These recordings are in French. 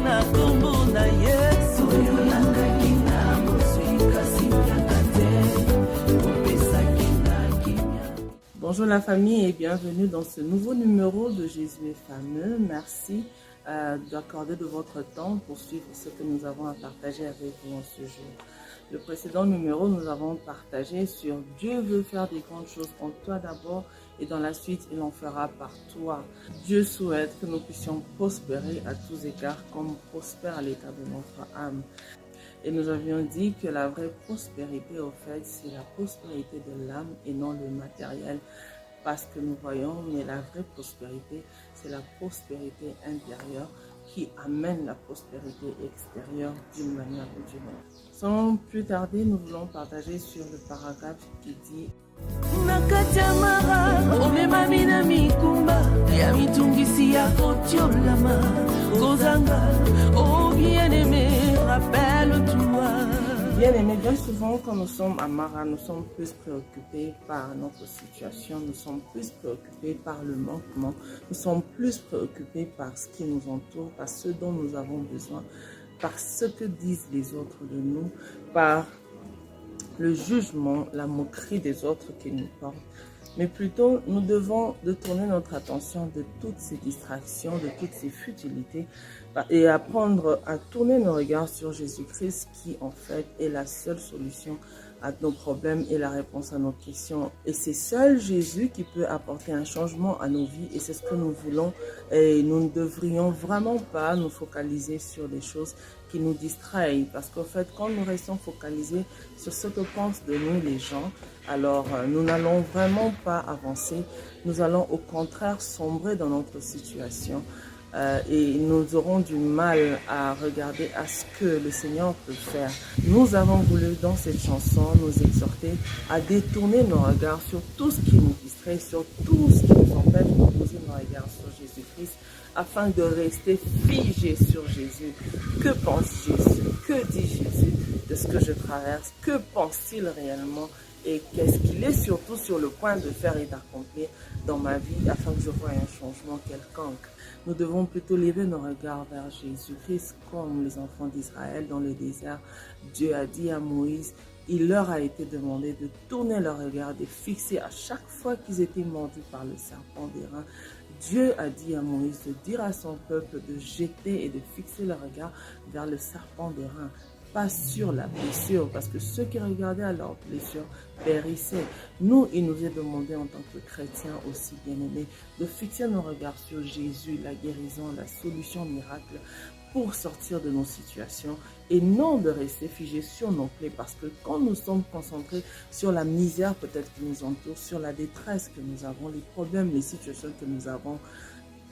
na kombo na Yesu oyolangaki na boswi kasi nyanga te opesaki na kimia. Bonjour la famille et bienvenue dans ce nouveau numéro de Jésus est fameux. Merci d'accorder de votre temps pour suivre ce que nous avons à partager avec vous en ce jour. Le précédent numéro, nous avons partagé sur Dieu veut faire des grandes choses en toi d'abord et dans la suite, il en fera par toi. Dieu souhaite que nous puissions prospérer à tous égards comme prospère à l'état de notre âme. Et nous avions dit que la vraie prospérité, au fait, c'est la prospérité de l'âme et non le matériel. Parce que nous voyons, mais la vraie prospérité, c'est la prospérité intérieure qui amène la prospérité extérieure d'une manière ou d'une autre. Sans plus tarder, nous voulons partager sur le paragraphe qui dit Nakatamara, omemami na mikumba, ya mitungisi ya kotiolama, kozanga, oh bien-aimé, rappelle-toi. Bien-aimés, bien souvent quand nous sommes à Mara, nous sommes plus préoccupés par notre situation, nous sommes plus préoccupés par le manquement, nous sommes plus préoccupés par ce qui nous entoure, par ce dont nous avons besoin, par ce que disent les autres de nous, par le jugement, la moquerie des autres qui nous portent. Mais plutôt, nous devons détourner notre attention de toutes ces distractions, de toutes ces futilités et apprendre à tourner nos regards sur Jésus-Christ qui, en fait, est la seule solution à nos problèmes et la réponse à nos questions. Et c'est seul Jésus qui peut apporter un changement à nos vies et c'est ce que nous voulons. Et nous ne devrions vraiment pas nous focaliser sur des choses qui nous distraient. Parce qu'en fait, quand nous restons focalisés sur ce que pensent de nous les gens, alors nous n'allons vraiment pas avancer. Nous allons au contraire sombrer dans notre situation. Et nous aurons du mal à regarder à ce que le Seigneur peut faire. Nous avons voulu dans cette chanson nous exhorter à détourner nos regards sur tout ce qui nous distrait, sur tout ce qui nous empêche de poser nos regards sur Jésus-Christ, afin de rester figés sur Jésus. Que pense Jésus? Que dit Jésus de ce que je traverse? Que pense-t-il réellement? Et qu'est-ce qu'il est surtout sur le point de faire et d'accomplir dans ma vie afin que je voie un changement quelconque. Nous devons plutôt lever nos regards vers Jésus-Christ comme les enfants d'Israël dans le désert. Dieu a dit à Moïse, il leur a été demandé de tourner leur regard, de fixer à chaque fois qu'ils étaient mordus par le serpent d'airain. Dieu a dit à Moïse de dire à son peuple de jeter et de fixer leur regard vers le serpent d'airain, pas sur la blessure, parce que ceux qui regardaient à leur blessure périssaient. Nous, il nous est demandé en tant que chrétiens aussi bien-aimés de fixer nos regards sur Jésus, la guérison, la solution miracle pour sortir de nos situations et non de rester figés sur nos plaies, parce que quand nous sommes concentrés sur la misère peut-être qui nous entoure, sur la détresse que nous avons, les problèmes, les situations que nous avons,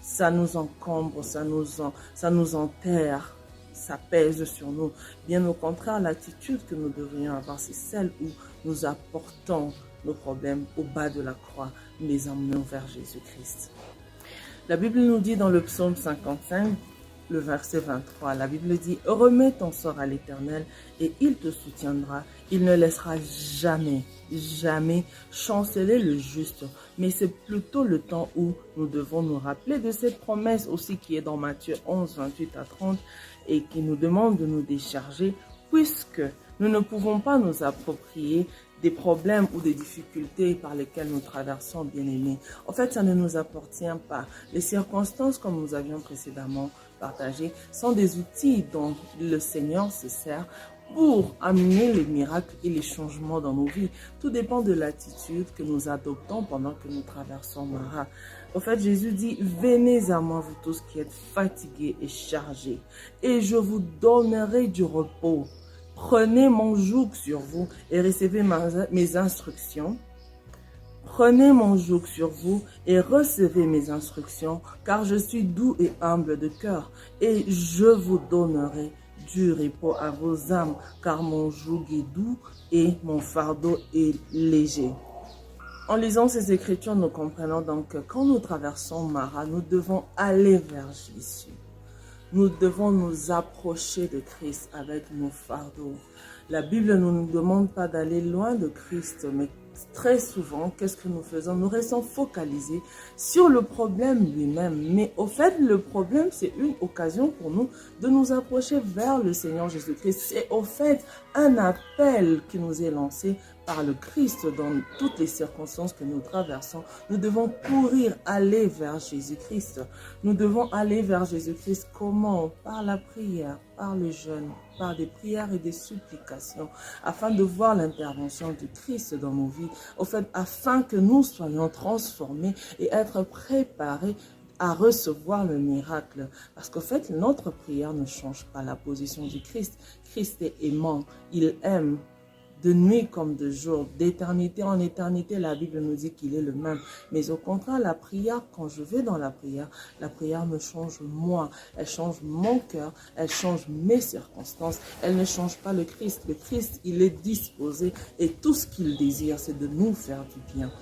ça nous encombre, ça nous enterre. Ça pèse sur nous. Bien au contraire, l'attitude que nous devrions avoir, c'est celle où nous apportons nos problèmes au bas de la croix, nous les emmenons vers Jésus-Christ. La Bible nous dit dans le psaume 55, le verset 23, la Bible dit « Remets ton sort à l'Éternel et il te soutiendra. Il ne laissera jamais, jamais chanceler le juste. » Mais c'est plutôt le temps où nous devons nous rappeler de cette promesse aussi qui est dans Matthieu 11, 28 à 30 et qui nous demande de nous décharger puisque nous ne pouvons pas nous approprier des problèmes ou des difficultés par lesquelles nous traversons, bien-aimés. En fait, ça ne nous appartient pas. Les circonstances, comme nous avions précédemment partagé, sont des outils dont le Seigneur se sert pour amener les miracles et les changements dans nos vies. Tout dépend de l'attitude que nous adoptons pendant que nous traversons Mara. Au fait, Jésus dit, venez à moi, vous tous qui êtes fatigués et chargés, et je vous donnerai du repos. Prenez mon joug sur vous et recevez mes instructions. Prenez mon joug sur vous et recevez mes instructions, car je suis doux et humble de cœur, et je vous donnerai du repos à vos âmes, car mon joug est doux et mon fardeau est léger. En lisant ces écritures, nous comprenons donc que quand nous traversons Mara, nous devons aller vers Jésus. Nous devons nous approcher de Christ avec nos fardeaux. La Bible ne nous demande pas d'aller loin de Christ, mais très souvent, qu'est-ce que nous faisons? Nous restons focalisés sur le problème lui-même. Mais au fait, le problème, c'est une occasion pour nous de nous approcher vers le Seigneur Jésus-Christ. C'est au fait un appel qui nous est lancé par le Christ dans toutes les circonstances que nous traversons. Nous devons courir, aller vers Jésus-Christ. Nous devons aller vers Jésus-Christ. Comment? Par la prière, par le jeûne, par des prières et des supplications, afin de voir l'intervention du Christ dans nos vies, au fait, afin que nous soyons transformés et être préparés à recevoir le miracle. Parce qu'en fait, notre prière ne change pas la position du Christ. Christ est aimant, il aime. De nuit comme de jour, d'éternité en éternité, la Bible nous dit qu'il est le même. Mais au contraire, la prière, quand je vais dans la prière me change moi. Elle change mon cœur, elle change mes circonstances. Elle ne change pas le Christ. Le Christ, il est disposé et tout ce qu'il désire, c'est de nous faire du bien.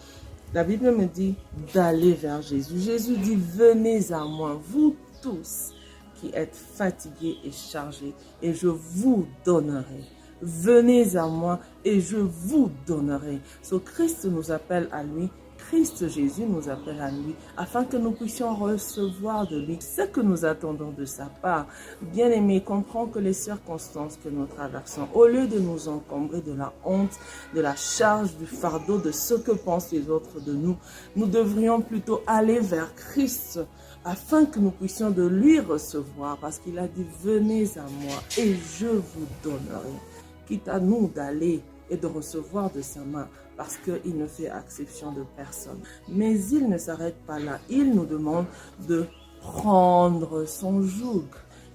La Bible me dit d'aller vers Jésus. Jésus dit, venez à moi, vous tous qui êtes fatigués et chargés, et je vous donnerai. Venez à moi et je vous donnerai. So, Christ nous appelle à lui, Christ Jésus nous appelle à lui, afin que nous puissions recevoir de lui ce que nous attendons de sa part. Bien-aimés, comprends que les circonstances que nous traversons, au lieu de nous encombrer de la honte, de la charge, du fardeau, de ce que pensent les autres de nous, nous devrions plutôt aller vers Christ, afin que nous puissions de lui recevoir, parce qu'il a dit, venez à moi et je vous donnerai. Quitte à nous d'aller et de recevoir de sa main, parce qu'il ne fait exception de personne. Mais il ne s'arrête pas là. Il nous demande de prendre son joug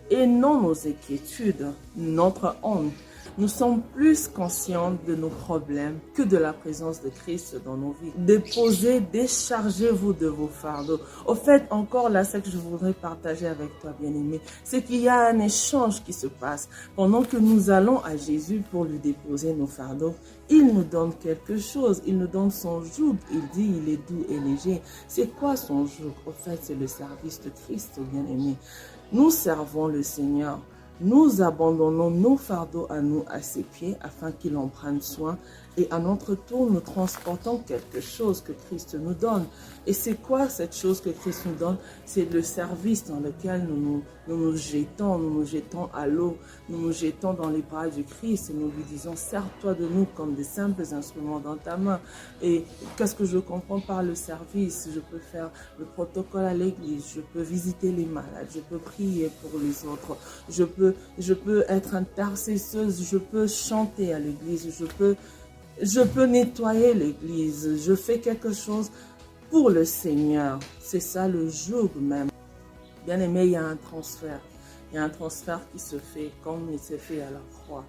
et non nos inquiétudes, notre honte. Nous sommes plus conscients de nos problèmes que de la présence de Christ dans nos vies. Déposez, déchargez-vous de vos fardeaux. Au fait, encore là, ce que je voudrais partager avec toi, bien-aimé, c'est qu'il y a un échange qui se passe. Pendant que nous allons à Jésus pour lui déposer nos fardeaux, il nous donne quelque chose. Il nous donne son joug. Il dit, il est doux et léger. C'est quoi son joug? Au fait, c'est le service de Christ, bien-aimé. Nous servons le Seigneur. Nous abandonnons nos fardeaux à nous, à ses pieds, afin qu'il en prenne soin. Et à notre tour, nous transportons quelque chose que Christ nous donne. Et c'est quoi cette chose que Christ nous donne? C'est le service dans lequel nous nous jetons à l'eau, nous nous jetons dans les bras du Christ et nous lui disons, sers-toi de nous comme des simples instruments dans ta main. Et qu'est-ce que je comprends par le service? Je peux faire le protocole à l'église, je peux visiter les malades, je peux prier pour les autres, je peux être intercesseuse, je peux chanter à l'église, je peux nettoyer l'église, je fais quelque chose pour le Seigneur. C'est ça le joug même. Bien aimé, il y a un transfert. Il y a un transfert qui se fait comme il s'est fait à la croix.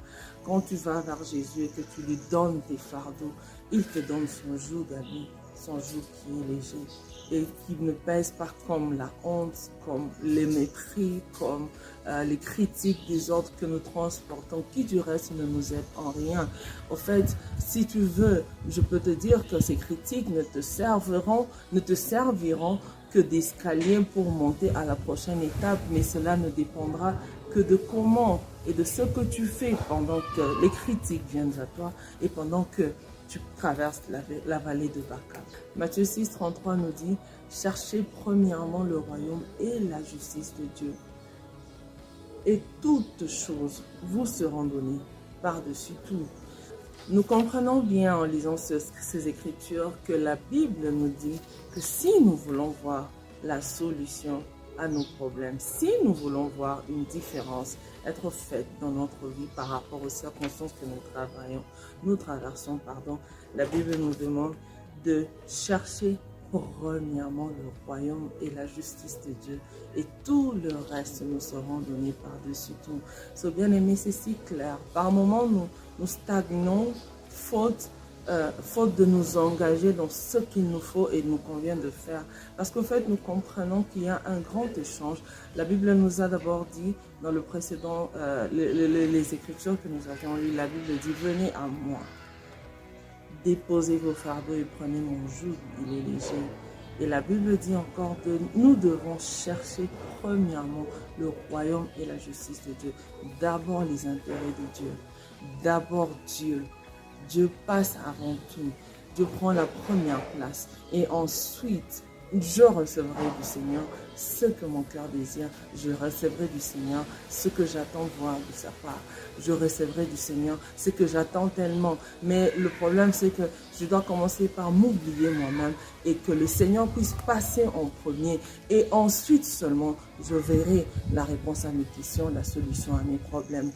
Quand tu vas vers Jésus et que tu lui donnes tes fardeaux, il te donne son joug à lui, son joug qui est léger et qui ne pèse pas comme la honte, comme les mépris, comme les critiques des autres que nous transportons, qui du reste ne nous aident en rien. Au fait, si tu veux, je peux te dire que ces critiques ne te serviront que d'escalier pour monter à la prochaine étape, mais cela ne dépendra que de comment et de ce que tu fais pendant que les critiques viennent à toi et pendant que tu traverses la vallée de Baca. Matthieu 6, 33 nous dit, cherchez premièrement le royaume et la justice de Dieu. Et toutes choses vous seront données par-dessus tout. Nous comprenons bien en lisant ces écritures que la Bible nous dit que si nous voulons voir la solution à nos problèmes, si nous voulons voir une différence être faite dans notre vie par rapport aux circonstances que nous traversons, la Bible nous demande de chercher premièrement le royaume et la justice de Dieu, et tout le reste nous seront donnés par-dessus tout. So, bien aimé, c'est si clair. Par moments, nous stagnons, faute de nous engager dans ce qu'il nous faut et nous convient de faire. Parce qu'en fait, nous comprenons qu'il y a un grand échange. La Bible nous a d'abord dit, dans le précédent, les écritures que nous avions lues, la Bible dit, venez à moi. Déposez vos fardeaux et prenez mon joug, il est léger. Et la Bible dit encore que nous devons chercher premièrement le royaume et la justice de Dieu. D'abord les intérêts de Dieu. D'abord Dieu. Dieu passe avant tout. je prends la première place. Et ensuite, je recevrai du Seigneur ce que mon cœur désire. Je recevrai du Seigneur ce que j'attends de voir de sa part. Je recevrai du Seigneur ce que j'attends tellement. Mais le problème, c'est que je dois commencer par m'oublier moi-même et que le Seigneur puisse passer en premier. Et ensuite seulement, je verrai la réponse à mes questions, la solution à mes problèmes.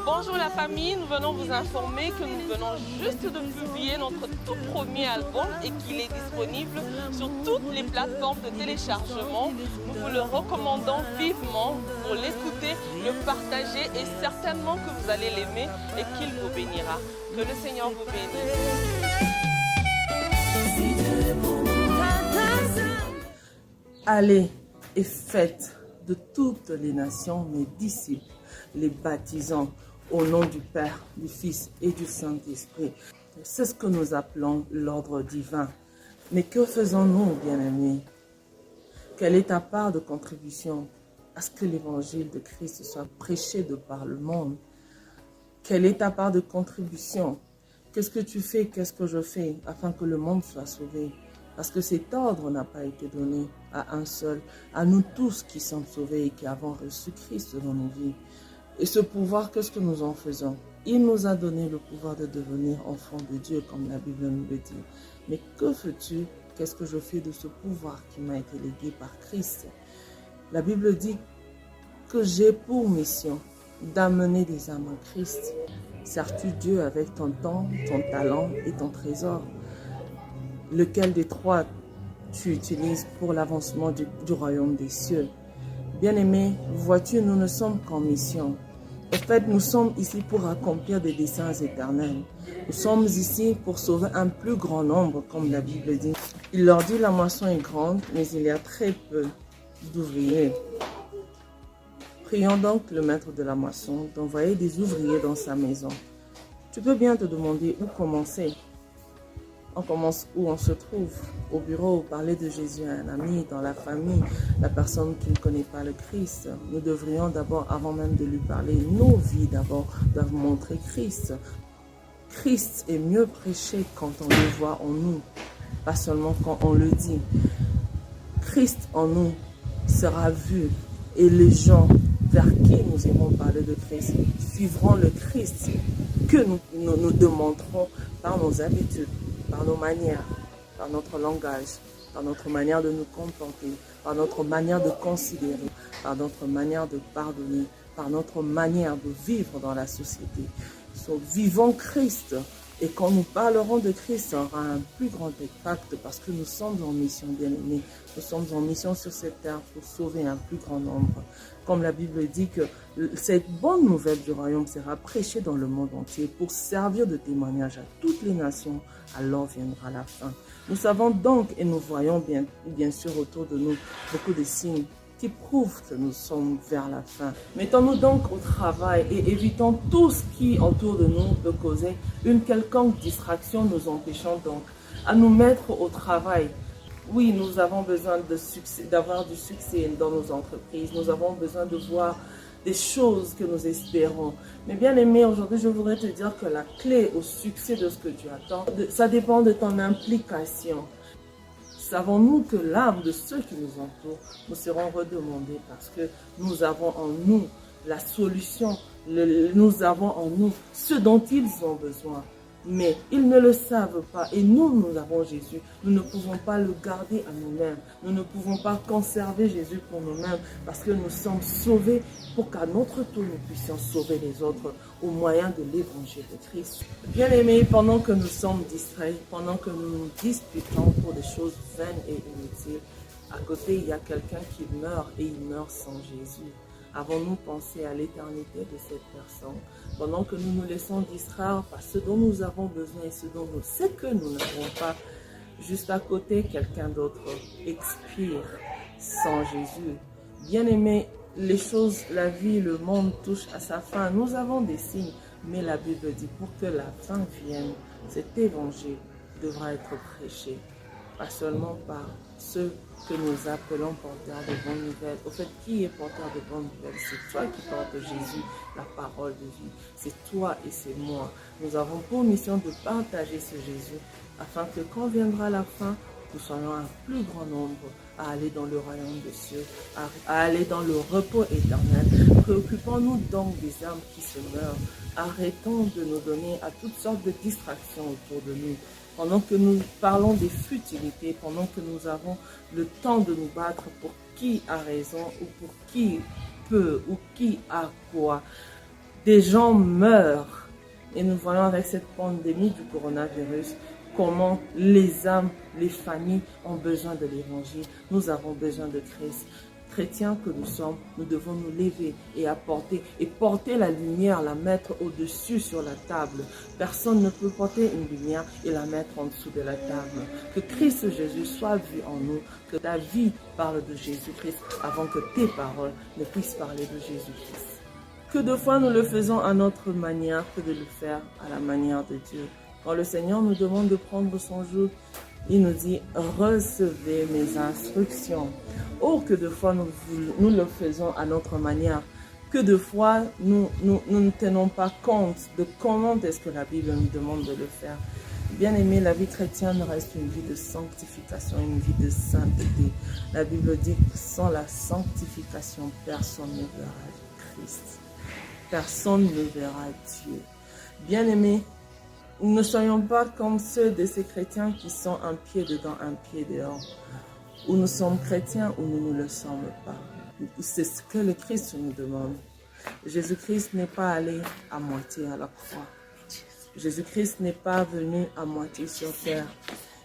Bonjour la famille, nous venons vous informer que nous venons juste de publier notre tout premier album et qu'il est disponible sur toutes les plateformes de téléchargement. Nous vous le recommandons vivement pour l'écouter, le partager et certainement que vous allez l'aimer et qu'il vous bénira. Que le Seigneur vous bénisse. Allez et faites de toutes les nations mes disciples, les baptisant au nom du Père, du Fils et du Saint-Esprit. C'est ce que nous appelons l'ordre divin. Mais que faisons-nous, bien-aimés? Quelle est ta part de contribution à ce que l'évangile de Christ soit prêché de par le monde? Quelle est ta part de contribution? Qu'est-ce que tu fais, qu'est-ce que je fais afin que le monde soit sauvé? Parce que cet ordre n'a pas été donné à un seul, à nous tous qui sommes sauvés et qui avons reçu Christ dans nos vies. Et ce pouvoir, qu'est-ce que nous en faisons? Il nous a donné le pouvoir de devenir enfants de Dieu, comme la Bible nous le dit. Mais que fais-tu? Qu'est-ce que je fais de ce pouvoir qui m'a été légué par Christ? La Bible dit que j'ai pour mission d'amener des âmes en Christ. Sers-tu Dieu avec ton temps, ton talent et ton trésor? Lequel des trois tu utilises pour l'avancement du royaume des cieux? Bien-aimés, vois-tu, nous ne sommes qu'en mission. En fait, nous sommes ici pour accomplir des desseins éternels. Nous sommes ici pour sauver un plus grand nombre, comme la Bible dit. Il leur dit, la moisson est grande, mais il y a très peu d'ouvriers. Prions donc le maître de la moisson d'envoyer des ouvriers dans sa maison. Tu peux bien te demander où commencer. On commence où on se trouve, au bureau, parler de Jésus à un ami, dans la famille, la personne qui ne connaît pas le Christ. Nous devrions d'abord, avant même de lui parler, nos vies d'abord doivent montrer Christ. Christ est mieux prêché quand on le voit en nous, pas seulement quand on le dit. Christ en nous sera vu et les gens vers qui nous irons parler de Christ suivront le Christ que nous demanderons par nos habitudes, par nos manières, par notre langage, par notre manière de nous comporter, par notre manière de considérer, par notre manière de pardonner, par notre manière de vivre dans la société. Vivons Christ. Et quand nous parlerons de Christ, ça aura un plus grand impact parce que nous sommes en mission, bien-aimés. Nous sommes en mission sur cette terre pour sauver un plus grand nombre. Comme la Bible dit que cette bonne nouvelle du royaume sera prêchée dans le monde entier pour servir de témoignage à toutes les nations, alors viendra la fin. Nous savons donc et nous voyons bien sûr autour de nous beaucoup de signes qui prouvent que nous sommes vers la fin. Mettons-nous donc au travail et évitons tout ce qui autour de nous peut causer une quelconque distraction, nous empêchant donc à nous mettre au travail. Oui, nous avons besoin d'avoir du succès dans nos entreprises, nous avons besoin de voir des choses que nous espérons. Mais bien aimé, aujourd'hui je voudrais te dire que la clé au succès de ce que tu attends, ça dépend de ton implication. Savons-nous que l'âme de ceux qui nous entourent nous seront redemandées parce que nous avons en nous la solution, nous avons en nous ce dont ils ont besoin. Mais ils ne le savent pas et nous avons Jésus. Nous ne pouvons pas le garder à nous-mêmes. Nous ne pouvons pas conserver Jésus pour nous-mêmes parce que nous sommes sauvés pour qu'à notre tour nous puissions sauver les autres au moyen de l'évangile de Christ. Bien aimés, pendant que nous sommes distraits, pendant que nous nous disputons pour des choses vaines et inutiles, à côté il y a quelqu'un qui meurt et il meurt sans Jésus. Avons-nous pensé à l'éternité de cette personne pendant que nous nous laissons distraire par ce dont nous avons besoin et ce dont nous savons que nous n'avons pas? Juste à côté, quelqu'un d'autre expire sans Jésus. Bien-aimés, les choses, la vie, le monde touchent à sa fin. Nous avons des signes, mais la Bible dit pour que la fin vienne, cet évangile devra être prêché. pas seulement par ceux que nous appelons porteurs de bonnes nouvelles. Au fait, qui est porteur de bonnes nouvelles? C'est toi qui portes Jésus, la parole de vie. C'est toi et c'est moi. Nous avons pour mission de partager ce Jésus afin que quand viendra la fin, nous soyons un plus grand nombre à aller dans le royaume des cieux, à aller dans le repos éternel. Préoccupons-nous donc des âmes qui se meurent. Arrêtons de nous donner à toutes sortes de distractions autour de nous. Pendant que nous parlons des futilités, pendant que nous avons le temps de nous battre pour qui a raison ou pour qui peut ou qui a quoi, des gens meurent. Et nous voyons avec cette pandémie du coronavirus comment les âmes, les familles ont besoin de l'évangile. Nous avons besoin de Christ. Chrétiens que nous sommes, nous devons nous lever et apporter et porter la lumière, la mettre au-dessus sur la table. Personne ne peut porter une lumière et la mettre en dessous de la table. Que Christ Jésus soit vu en nous, que ta vie parle de Jésus-Christ avant que tes paroles ne puissent parler de Jésus-Christ. Que de fois nous le faisons à notre manière que de le faire à la manière de Dieu. Quand le Seigneur nous demande de prendre son joug, il nous dit « Recevez mes instructions ». Oh, que de fois nous le faisons à notre manière. Que de fois nous ne tenons pas compte de comment est-ce que la Bible nous demande de le faire. Bien aimé, la vie chrétienne reste une vie de sanctification, une vie de sainteté. La Bible dit que sans la sanctification, personne ne verra Christ. Personne ne verra Dieu. Bien aimé, ne soyons pas comme ceux de ces chrétiens qui sont un pied dedans, un pied dehors. Ou nous sommes chrétiens ou nous ne le sommes pas. C'est ce que le Christ nous demande. Jésus-Christ n'est pas allé à moitié à la croix. Jésus-Christ n'est pas venu à moitié sur terre.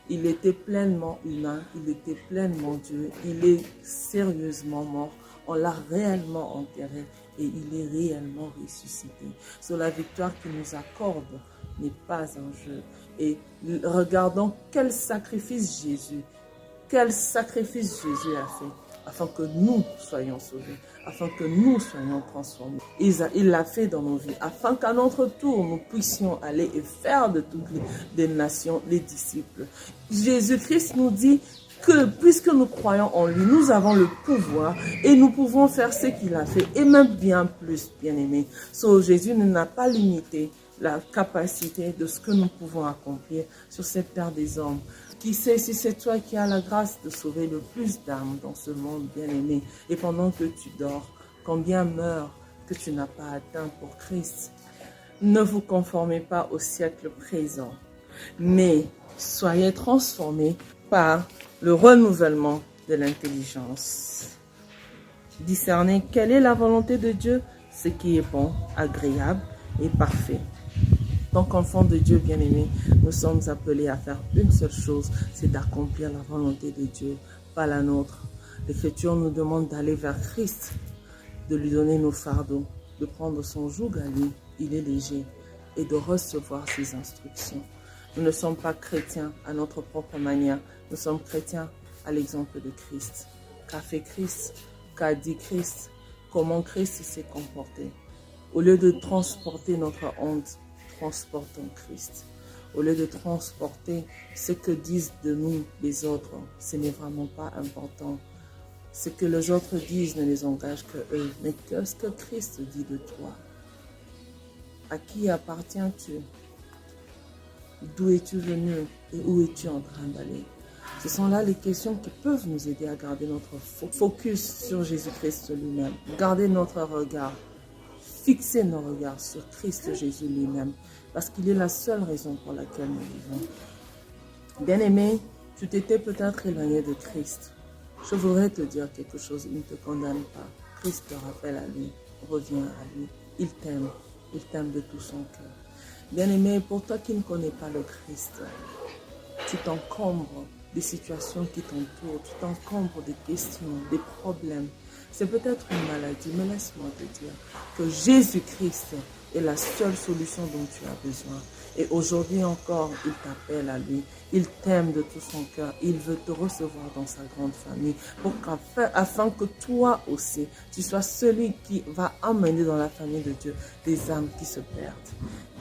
Il était pleinement humain, il était pleinement Dieu. Il est sérieusement mort. On l'a réellement enterré et il est réellement ressuscité. Sur la victoire qu'il nous accorde n'est pas un jeu. Et regardons quel sacrifice Jésus a fait afin que nous soyons sauvés, afin que nous soyons transformés. Il l'a fait dans nos vies, afin qu'à notre tour, nous puissions aller et faire de toutes les nations les disciples. Jésus-Christ nous dit que puisque nous croyons en lui, nous avons le pouvoir et nous pouvons faire ce qu'il a fait et même bien plus, bien aimé. Jésus ne n'a pas limité la capacité de ce que nous pouvons accomplir sur cette terre des hommes. Qui sait si c'est toi qui as la grâce de sauver le plus d'âmes dans ce monde, bien-aimé. Et pendant que tu dors, combien meurent que tu n'as pas atteint pour Christ. Ne vous conformez pas au siècle présent, mais soyez transformés par le renouvellement de l'intelligence. Discernez quelle est la volonté de Dieu, ce qui est bon, agréable et parfait. Donc, enfants de Dieu bien-aimés, nous sommes appelés à faire une seule chose, c'est d'accomplir la volonté de Dieu, pas la nôtre. L'Écriture nous demande d'aller vers Christ, de lui donner nos fardeaux, de prendre son joug à lui, il est léger, et de recevoir ses instructions. Nous ne sommes pas chrétiens à notre propre manière, nous sommes chrétiens à l'exemple de Christ. Qu'a fait Christ? Qu'a dit Christ? Comment Christ s'est comporté? Au lieu de transporter notre honte, transportons Christ. Au lieu de transporter ce que disent de nous les autres, ce n'est vraiment pas important. Ce que les autres disent ne les engage que eux. Mais qu'est-ce que Christ dit de toi? À qui appartiens-tu? D'où es-tu venu et où es-tu en train d'aller? Ce sont là les questions qui peuvent nous aider à garder notre focus sur Jésus-Christ lui-même. Garder notre regard. Fixer nos regards sur Christ Jésus lui-même, parce qu'il est la seule raison pour laquelle nous vivons. Bien-aimé, tu t'étais peut-être éloigné de Christ. Je voudrais te dire quelque chose, il ne te condamne pas. Christ te rappelle à lui, reviens à lui. Il t'aime de tout son cœur. Bien-aimé, pour toi qui ne connais pas le Christ, tu t'encombres des situations qui t'entourent, tu t'encombres des questions, des problèmes. C'est peut-être une maladie, mais laisse-moi te dire que Jésus-Christ est la seule solution dont tu as besoin. Et aujourd'hui encore, il t'appelle à lui. Il t'aime de tout son cœur. Il veut te recevoir dans sa grande famille afin que toi aussi, tu sois celui qui va amener dans la famille de Dieu des âmes qui se perdent.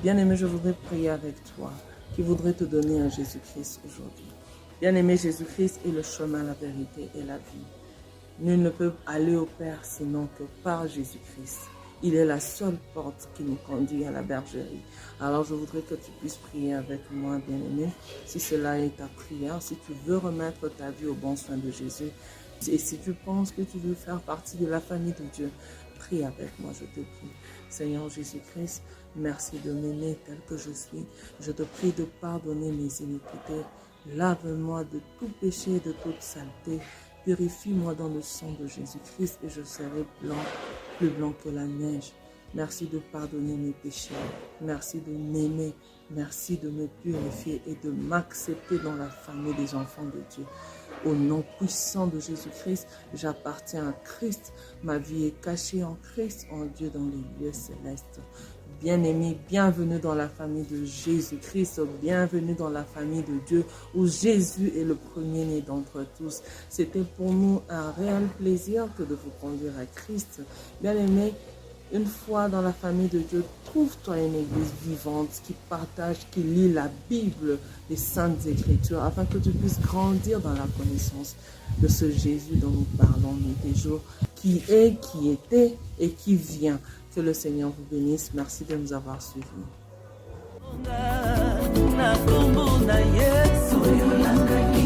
Bien-aimé, je voudrais prier avec toi, qui voudrait te donner un Jésus-Christ aujourd'hui. Bien-aimé, Jésus-Christ est le chemin, la vérité et la vie. Nul ne peut aller au Père sinon que par Jésus-Christ. Il est la seule porte qui nous conduit à la bergerie. Alors je voudrais que tu puisses prier avec moi, bien-aimé. Si cela est ta prière, si tu veux remettre ta vie au bon soin de Jésus, et si tu penses que tu veux faire partie de la famille de Dieu, prie avec moi, je te prie. Seigneur Jésus-Christ, merci de m'aimer tel que je suis. Je te prie de pardonner mes iniquités. Lave-moi de tout péché et de toute saleté. Purifie-moi dans le sang de Jésus-Christ et je serai blanc, plus blanc que la neige. Merci de pardonner mes péchés. Merci de m'aimer. Merci de me purifier et de m'accepter dans la famille des enfants de Dieu. Au nom puissant de Jésus-Christ, j'appartiens à Christ. Ma vie est cachée en Christ, en Dieu, dans les lieux célestes. Bien-aimé, bienvenue dans la famille de Jésus-Christ, bienvenue dans la famille de Dieu, où Jésus est le premier-né d'entre tous. C'était pour nous un réel plaisir que de vous conduire à Christ. Bien-aimé, une fois dans la famille de Dieu, trouve-toi une église vivante qui partage, qui lit la Bible, les Saintes Écritures, afin que tu puisses grandir dans la connaissance de ce Jésus dont nous parlons tous les jours, qui est, qui était et qui vient. Que le Seigneur vous bénisse. Merci de nous avoir suivis. Na kombo na Yesu